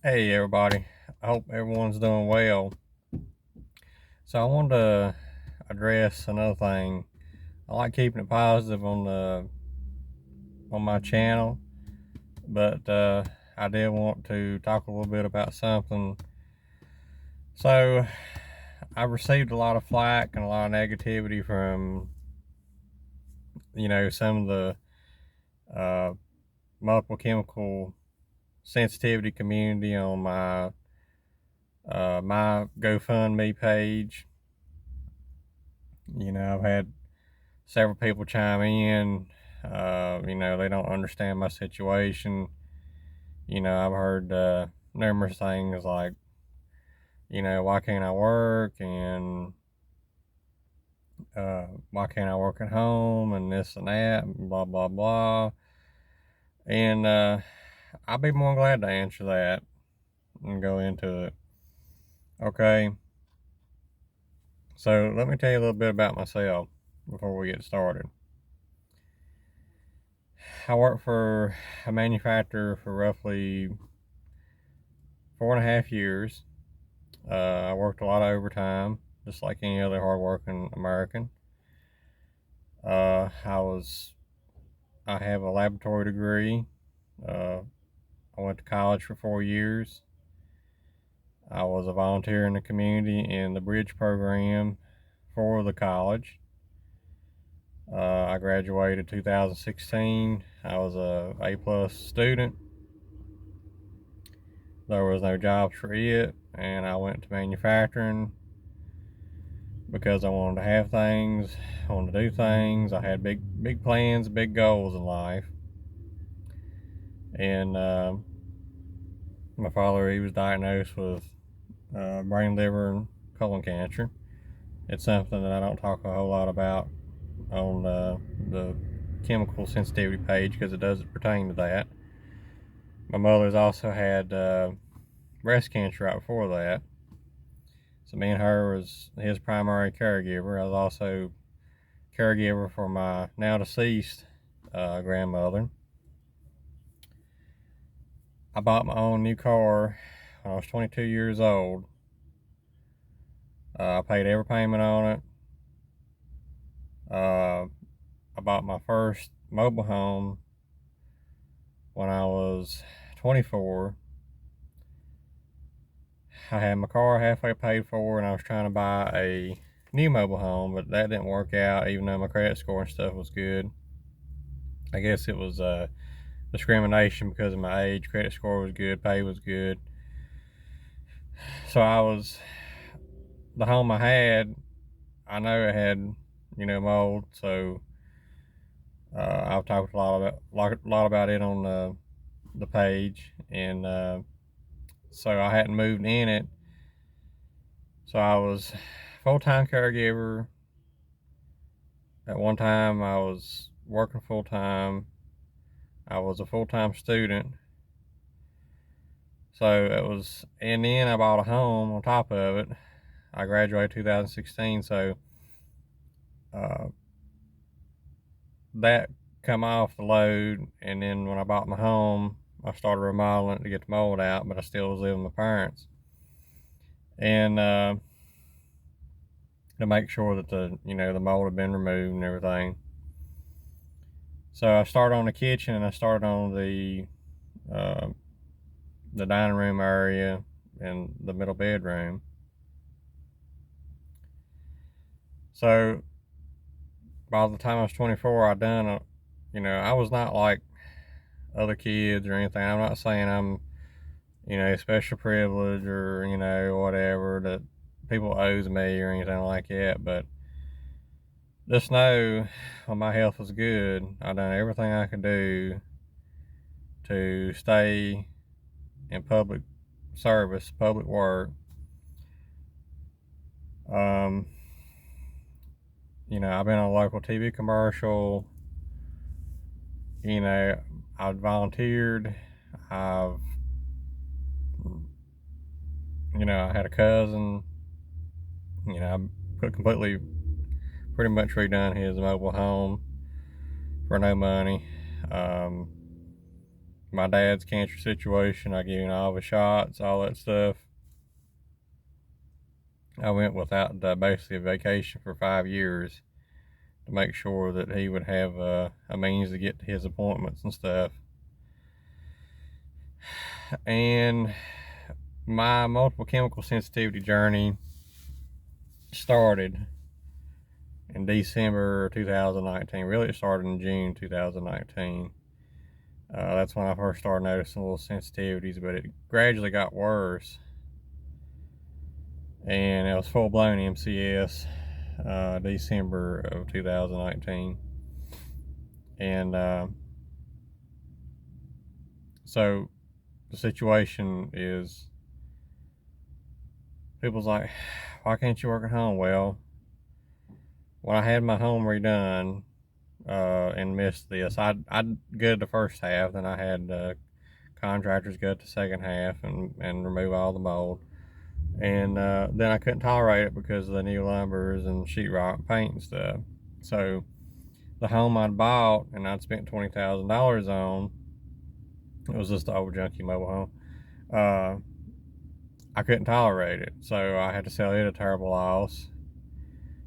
Hey everybody, I hope everyone's doing well. So I wanted to address another thing. I like keeping it positive on my channel, but I did want to talk a little bit about something. So I received a lot of flack and a lot of negativity from some of the multiple chemical sensitivity community on my GoFundMe page. I've had several people chime in. They don't understand my situation. I've heard numerous things like, why can't I work? And why can't I work at home? And this and that, and blah, blah, blah. And I'll be more than glad to answer that and go into it. Okay. So let me tell you a little bit about myself before we get started. I worked for a manufacturer for roughly 4.5 years. I worked a lot of overtime, just like any other hardworking American. Uh, I was I have a laboratory degree. Uh, I went to college for 4 years. I was a volunteer in the community in the bridge program for the college. I graduated 2016. I was a plus student. There was no jobs for it, and I went to manufacturing because I wanted to have things, I wanted to do things. I had big plans, big goals in life. And my father, he was diagnosed with brain, liver, and colon cancer. It's something that I don't talk a whole lot about on the chemical sensitivity page because it doesn't pertain to that. My mother's also had breast cancer right before that. So me and her was his primary caregiver. I was also caregiver for my now deceased grandmother. I bought my own new car when I was 22 years old. I paid every payment on it. I bought my first mobile home when I was 24. I had my car halfway paid for, and I was trying to buy a new mobile home, but that didn't work out, even though my credit score and stuff was good. I guess it was discrimination because of my age. Credit score was good, pay was good. So the home I had, I know it had, mold. So I've talked a lot about it on the page, and so I hadn't moved in it. So I was full-time caregiver. At one time, I was working full-time. I was a full-time student. So it was, and then I bought a home on top of it. I graduated 2016, so uh, that come off the load. And then when I bought my home, I started remodeling it to get the mold out, but I still was living with my parents. And to make sure that the mold had been removed and everything. So I started on the kitchen, and I started on uh, the dining room area and the middle bedroom. So by the time I was 24, I was not like other kids or anything. I'm not saying I'm, special privilege or, whatever that people owes me or anything like that. But just know when my health was good, I done everything I could do to stay in public service, public work. Um, I've been on a local TV commercial. You know, I've volunteered. I've, I had a cousin. I completely, pretty much redone his mobile home for no money. Um, my dad's cancer situation. I gave him all the shots, all that stuff. I went without basically a vacation for 5 years to make sure that he would have a means to get to his appointments and stuff. And my multiple chemical sensitivity journey started in December 2019. Really, it started in June 2019. That's when I first started noticing little sensitivities, but it gradually got worse. And it was full-blown MCS December of 2019. And so the situation is, people's like, why can't you work at home? Well, when I had my home redone and missed this, I gutted the first half, then I had contractors gut the second half and remove all the mold. And then I couldn't tolerate it because of the new lumbers and sheetrock paint and stuff. So the home I'd bought and I'd spent $20,000 on, it was just an old junky mobile home. I couldn't tolerate it, so I had to sell it at a terrible loss.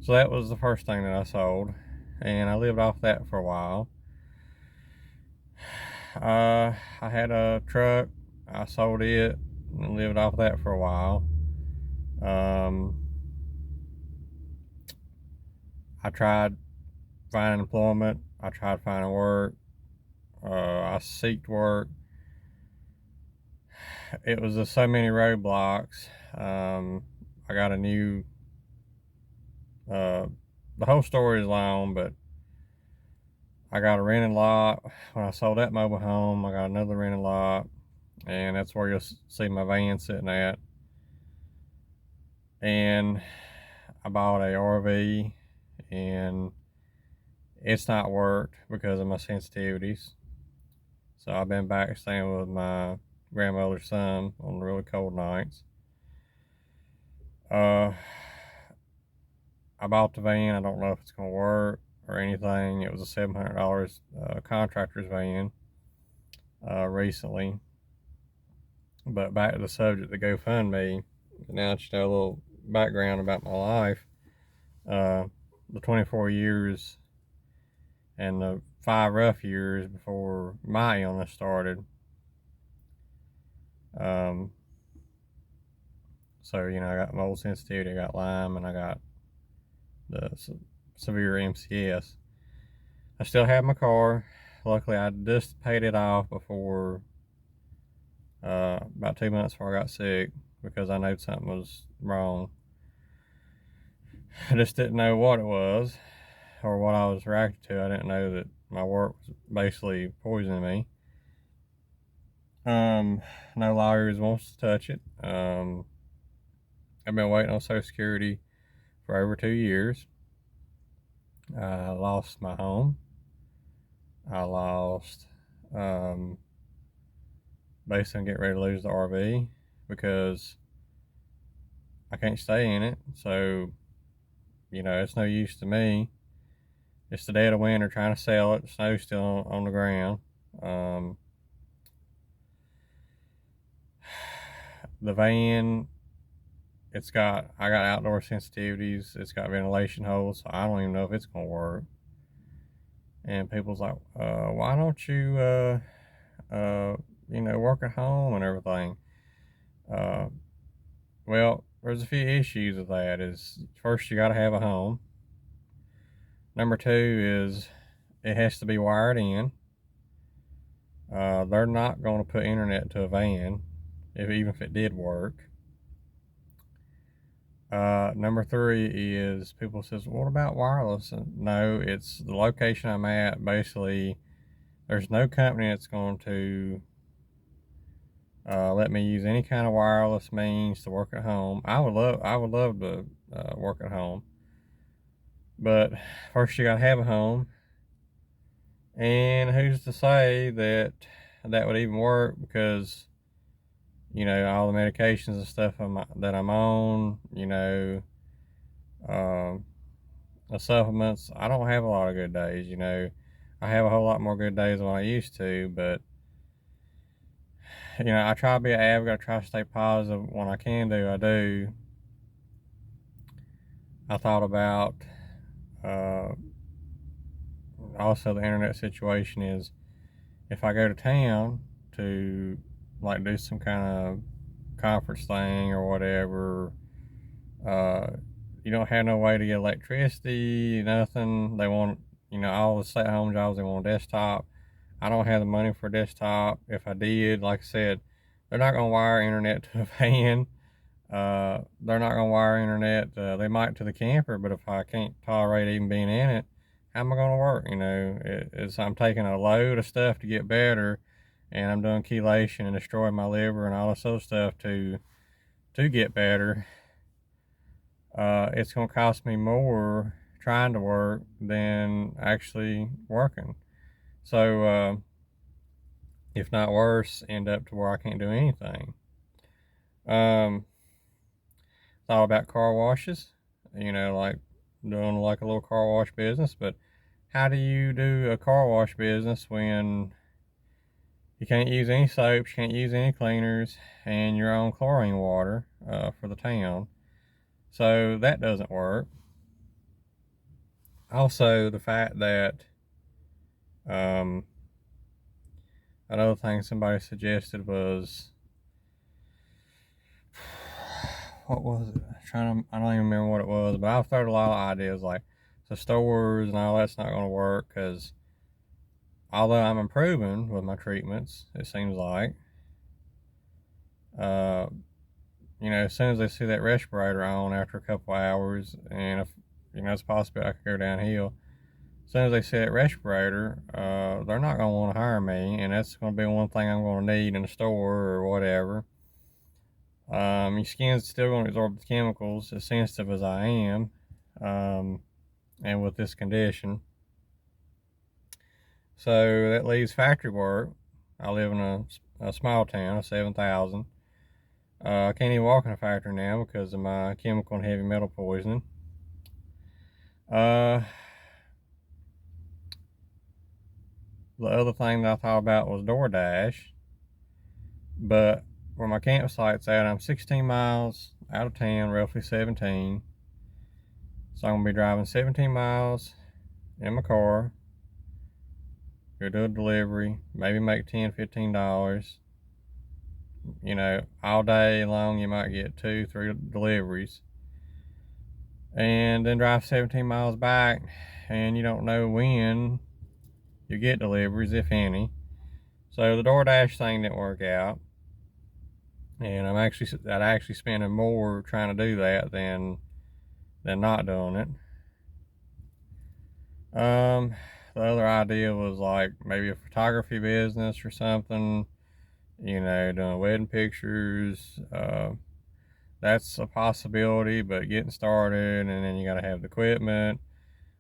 So that was the first thing that I sold, and I lived off that for a while. I had a truck. I sold it and lived off that for a while. I tried finding employment. I tried finding work. I sought work. It was just so many roadblocks. I got a new, the whole story is long, but I got a rented lot. When I sold that mobile home, I got another rented lot, and that's where you'll see my van sitting at. And I bought a RV, and it's not worked because of my sensitivities. So I've been back staying with my grandmother's son on really cold nights. I bought the van. I don't know if it's going to work or anything. It was a $700 contractor's van recently. But back to the subject, the GoFundMe. Now that you know a little background about my life, the 24 years and the 5 rough years before my illness started. So, you know, I got mold sensitivity, I got Lyme, and I got the severe MCS. I still have my car. Luckily, I just paid it off before, about 2 months before I got sick, because I knew something was wrong. I just didn't know what it was or what I was reacting to. I didn't know that my work was basically poisoning me. No lawyers wants to touch it. I've been waiting on Social Security for over 2 years. I lost my home. I lost, basically I'm getting ready to lose the RV because I can't stay in it. So, you know, it's no use to me. It's the dead of winter trying to sell it. The snow's still on the ground. The van, I got outdoor sensitivities. It's got ventilation holes, so I don't even know if it's going to work. And people's like, why don't you, you know, work at home and everything? Well, there's a few issues with that. Is first, you got to have a home. Number 2 is it has to be wired in. They're not going to put internet to a van, even if it did work. Number 3 is people says, what about wireless? No, it's the location I'm at. Basically, there's no company that's going to let me use any kind of wireless means to work at home. I would love to work at home, but first you gotta have a home. And who's to say that that would even work? Because, you know, all the medications and stuff that I'm on, you know, the supplements, I don't have a lot of good days, you know. I have a whole lot more good days than I used to, but I try to be an advocate, I try to stay positive. When I can do, I do. I thought about uh, also the internet situation is if I go to town to like do some kind of conference thing or whatever, uh, you don't have no way to get electricity, nothing. They want, all the stay-at-home jobs, they want a desktop. I don't have the money for a desktop. If I did, like I said, they're not gonna wire internet to a van. They're not gonna wire internet. They might to the camper, but if I can't tolerate even being in it, how am I gonna work? I'm taking a load of stuff to get better, and I'm doing chelation and destroying my liver and all this other stuff to get better. It's gonna cost me more trying to work than actually working. So, if not worse, end up to where I can't do anything. Um, Thought about car washes, like doing like a little car wash business, but how do you do a car wash business when you can't use any soaps, you can't use any cleaners, and your own chlorine water for the town? So that doesn't work. Also, the fact that um, another thing somebody suggested was what was it? I don't even remember what it was, but I've thrown a lot of ideas like the stores and all that's not going to work because although I'm improving with my treatments, it seems like, uh, as soon as they see that respirator on after a couple hours, and if, it's possible I could go downhill, as soon as they see that respirator, they're not going to want to hire me, and that's going to be one thing I'm going to need in the store or whatever. Your skin's still going to absorb the chemicals, as sensitive as I am, and with this condition. So that leaves factory work. I live in a small town of 7,000. I can't even walk in a factory now because of my chemical and heavy metal poisoning. The other thing that I thought about was DoorDash, but where my campsite's at, I'm 16 miles out of town, roughly 17. So I'm gonna be driving 17 miles in my car, go do a delivery, maybe make $10, $15. All day long you might get 2, 3 deliveries. And then drive 17 miles back, and you don't know when you get deliveries, if any. So the DoorDash thing didn't work out, and I'd actually spending more trying to do that than not doing it. The other idea was like maybe a photography business or something, doing wedding pictures. That's a possibility, but getting started, and then you got to have the equipment.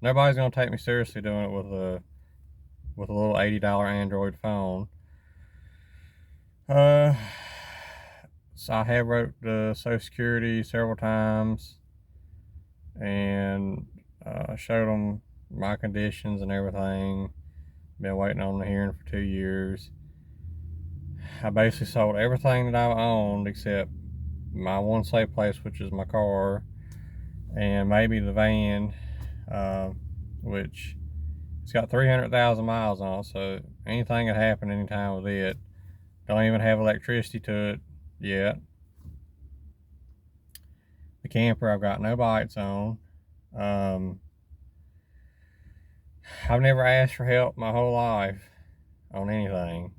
Nobody's gonna take me seriously doing it with a little $80 Android phone. So I have wrote the Social Security several times and showed them my conditions and everything. Been waiting on the hearing for 2 years. I basically sold everything that I owned except my one safe place, which is my car, and maybe the van, which it's got 300,000 miles on it, so anything could happen anytime with it. Don't even have electricity to it yet. The camper, I've got no lights on. I've never asked for help my whole life on anything.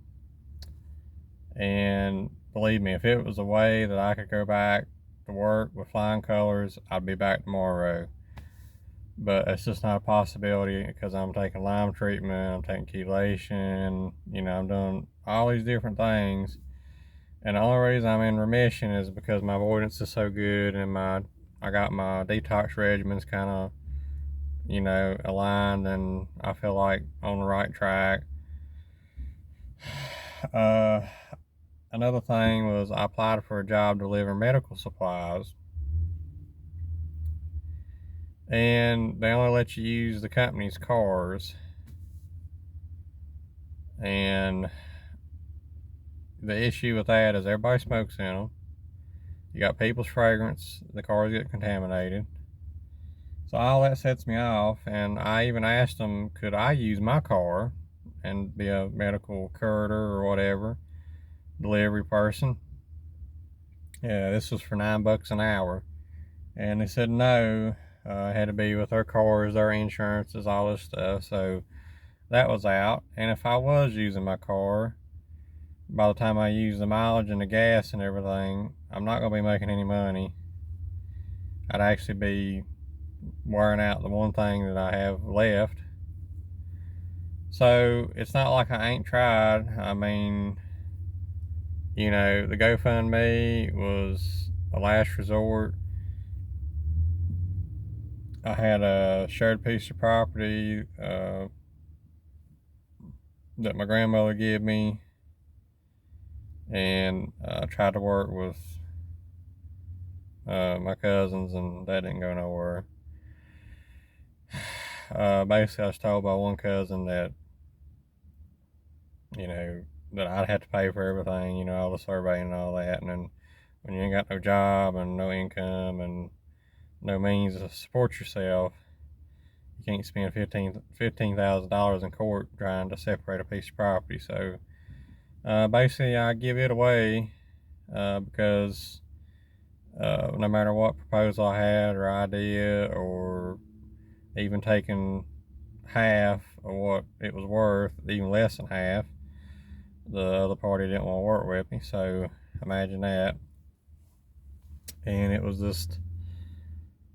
And believe me, if it was a way that I could go back to work with flying colors, I'd be back tomorrow. But it's just not a possibility because I'm taking Lyme treatment, I'm taking chelation, I'm doing all these different things. And the only reason I'm in remission is because my avoidance is so good, and I got my detox regimens kind of, aligned, and I feel like on the right track. Another thing was I applied for a job delivering medical supplies, and they only let you use the company's cars, and the issue with that is everybody smokes in them. You got people's fragrance, the cars get contaminated. So all that sets me off, and I even asked them, could I use my car and be a medical courier or whatever, delivery person. Yeah, this was for $9 an hour. And they said no, it had to be with their cars, their insurances, all this stuff. So that was out. And if I was using my car, by the time I use the mileage and the gas and everything, I'm not going to be making any money. I'd actually be wearing out the one thing that I have left. So it's not like I ain't tried. I mean, you know, the GoFundMe was a last resort. I had a shared piece of property that my grandmother gave me, and I tried to work with my cousins, and that didn't go nowhere. Basically, I was told by one cousin that, you know, that I'd have to pay for everything, you know, all the surveying and all that. And then when you ain't got no job and no income and no means to support yourself, you can't spend $15,000 in court trying to separate a piece of property. So basically, I give it away because no matter what proposal I had or idea, or even taking half of what it was worth, even less than half, the other party didn't want to work with me. So imagine that. And it was just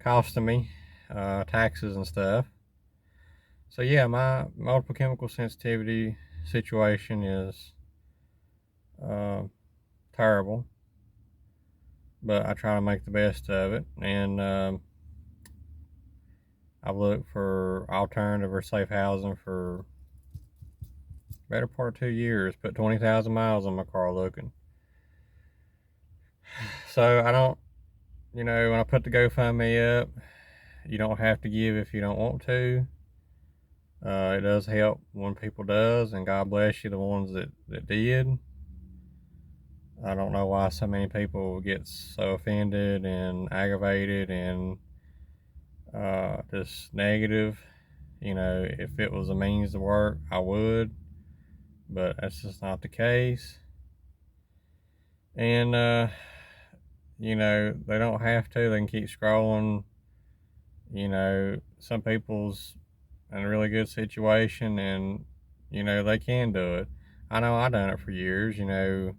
costing me taxes and stuff. So yeah, my multiple chemical sensitivity situation is terrible, but I try to make the best of it. And I've looked for alternative or safe housing for better part of 2 years. Put 20,000 miles on my car looking. So I don't, you know, when I put the GoFundMe up, you don't have to give if you don't want to. It does help when people does, and God bless you the ones that did. I don't know why so many people get so offended and aggravated and just negative. You know, if it was a means to work, I would, but that's just not the case. And you know, they don't have to. They can keep scrolling. You know, some people's in a really good situation, and you know they can do it. I know I done it for years. You know,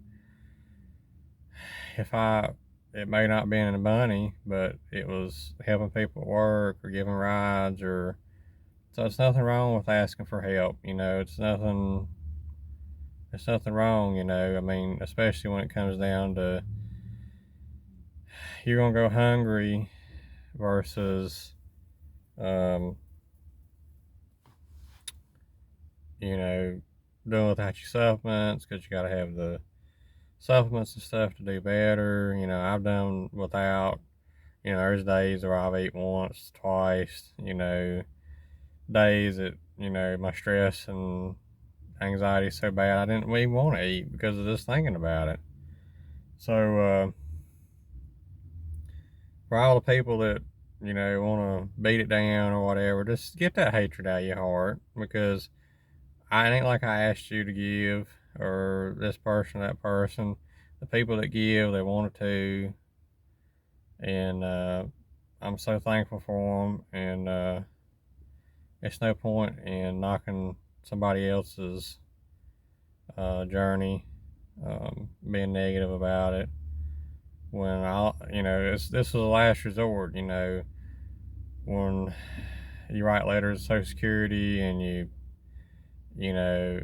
it may not be in the money, but it was helping people at work or giving rides, or so it's nothing wrong with asking for help. You know, it's nothing wrong. You know, I mean, especially when it comes down to you're gonna go hungry versus you know, doing without your supplements, because you got to have the supplements and stuff to do better. You know, I've done without. You know, there's days where I've eaten once, twice. You know, days that, you know, my stress and anxiety is so bad I didn't even want to eat because of just thinking about it. So for all the people that, you know, want to beat it down or whatever, just get that hatred out of your heart, because I ain't like I asked you to give, or this person, that person. The people that give, they wanted to, and I'm so thankful for them. And it's no point in knocking somebody else's journey, being negative about it. When you know, this is a last resort. You know, when you write letters to Social Security and you know,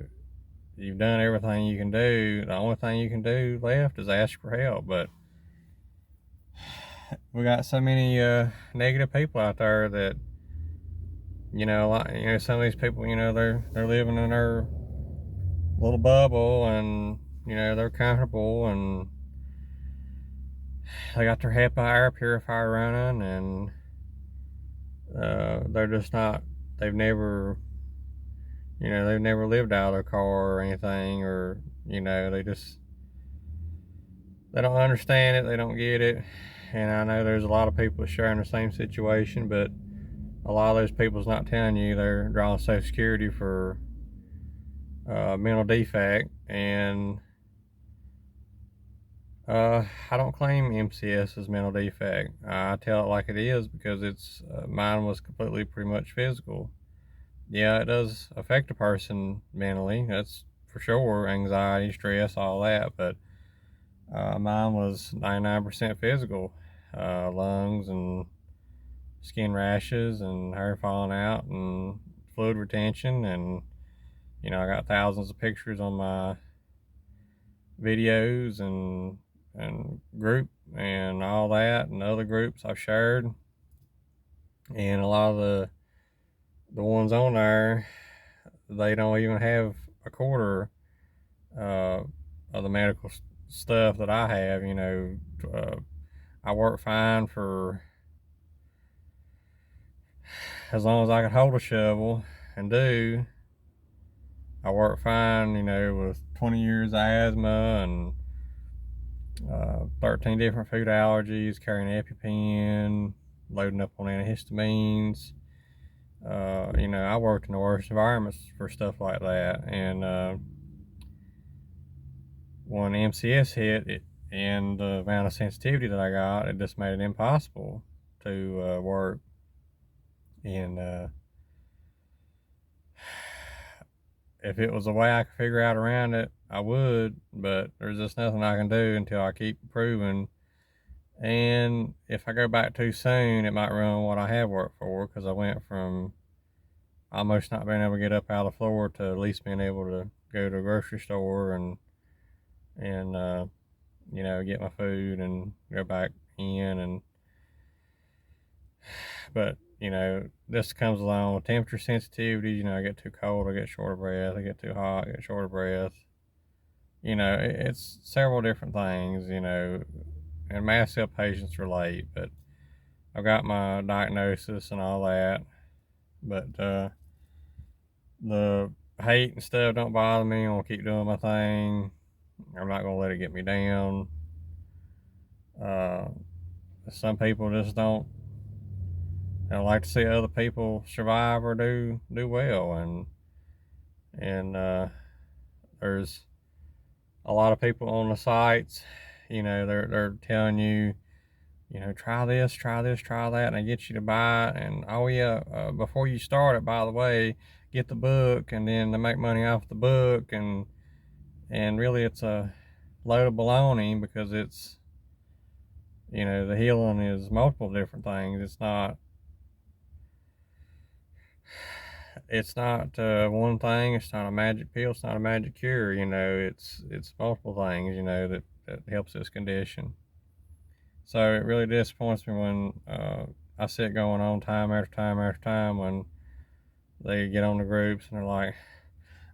you've done everything you can do. The only thing you can do left is ask for help. But we got so many negative people out there that, you know, some of these people, you know, they're living in their little bubble, and you know they're comfortable, and they got their HEPA air purifier running, and they're just not. They've never, you know, they've never lived out of their car or anything, or you know, they just they don't understand it, they don't get it. And I know there's a lot of people sharing the same situation, but a lot of those people's not telling you they're drawing Social Security for mental defect. And I don't claim MCS as mental defect. I tell it like it is because it's mine was completely pretty much physical. Yeah, it does affect a person mentally, that's for sure, anxiety, stress, all that, but mine was 99% physical. Lungs and skin rashes and hair falling out and fluid retention. And I got thousands of pictures on my videos and group and all that, and other groups I've shared. And a lot of the ones on there, they don't even have a quarter of the medical stuff that I have. I work fine for as long as I could hold a shovel and do. I work fine, with 20 years of asthma and 13 different food allergies, carrying EpiPen, loading up on antihistamines. I worked in the worst environments for stuff like that. And when MCS hit, and the amount of sensitivity that I got, it just made it impossible to work. And if it was a way I could figure out around it, I would, but there's just nothing I can do until I keep improving. And if I go back too soon, it might ruin what I have worked for, because I went from almost not being able to get up out of the floor to at least being able to go to a grocery store and get my food and go back in. And but this comes along with temperature sensitivity. I get too cold, I get short of breath. I get too hot, I get short of breath. It's several different things. And mast cell patients relate, but I've got my diagnosis and all that. But the hate and stuff don't bother me. I'm gonna keep doing my thing. I'm not gonna let it get me down. Some people just don't like to see other people survive or do well. And there's a lot of people on the sites. They're telling you, try this, try this, try that, and they get you to buy it. And oh yeah, before you start it, by the way, get the book, and then they make money off the book. And really, it's a load of baloney, because it's the healing is multiple different things. It's not one thing. It's not a magic pill. It's not a magic cure. It's multiple things. That helps this condition. So it really disappoints me when I see it going on time after time after time, when they get on the groups and they're like,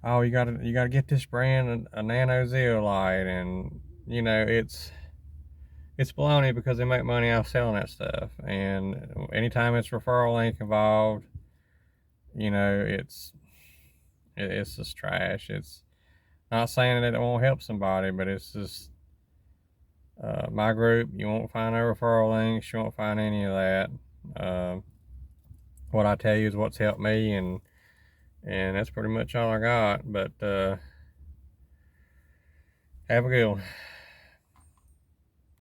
"Oh, you gotta get this brand, a nano zeolite," and it's baloney, because they make money off selling that stuff. And anytime it's referral link involved, it's just trash. It's not saying that it won't help somebody, but it's just my group. You won't find no referral links. You won't find any of that. What I tell you is what's helped me, and that's pretty much all I got. But have a good one.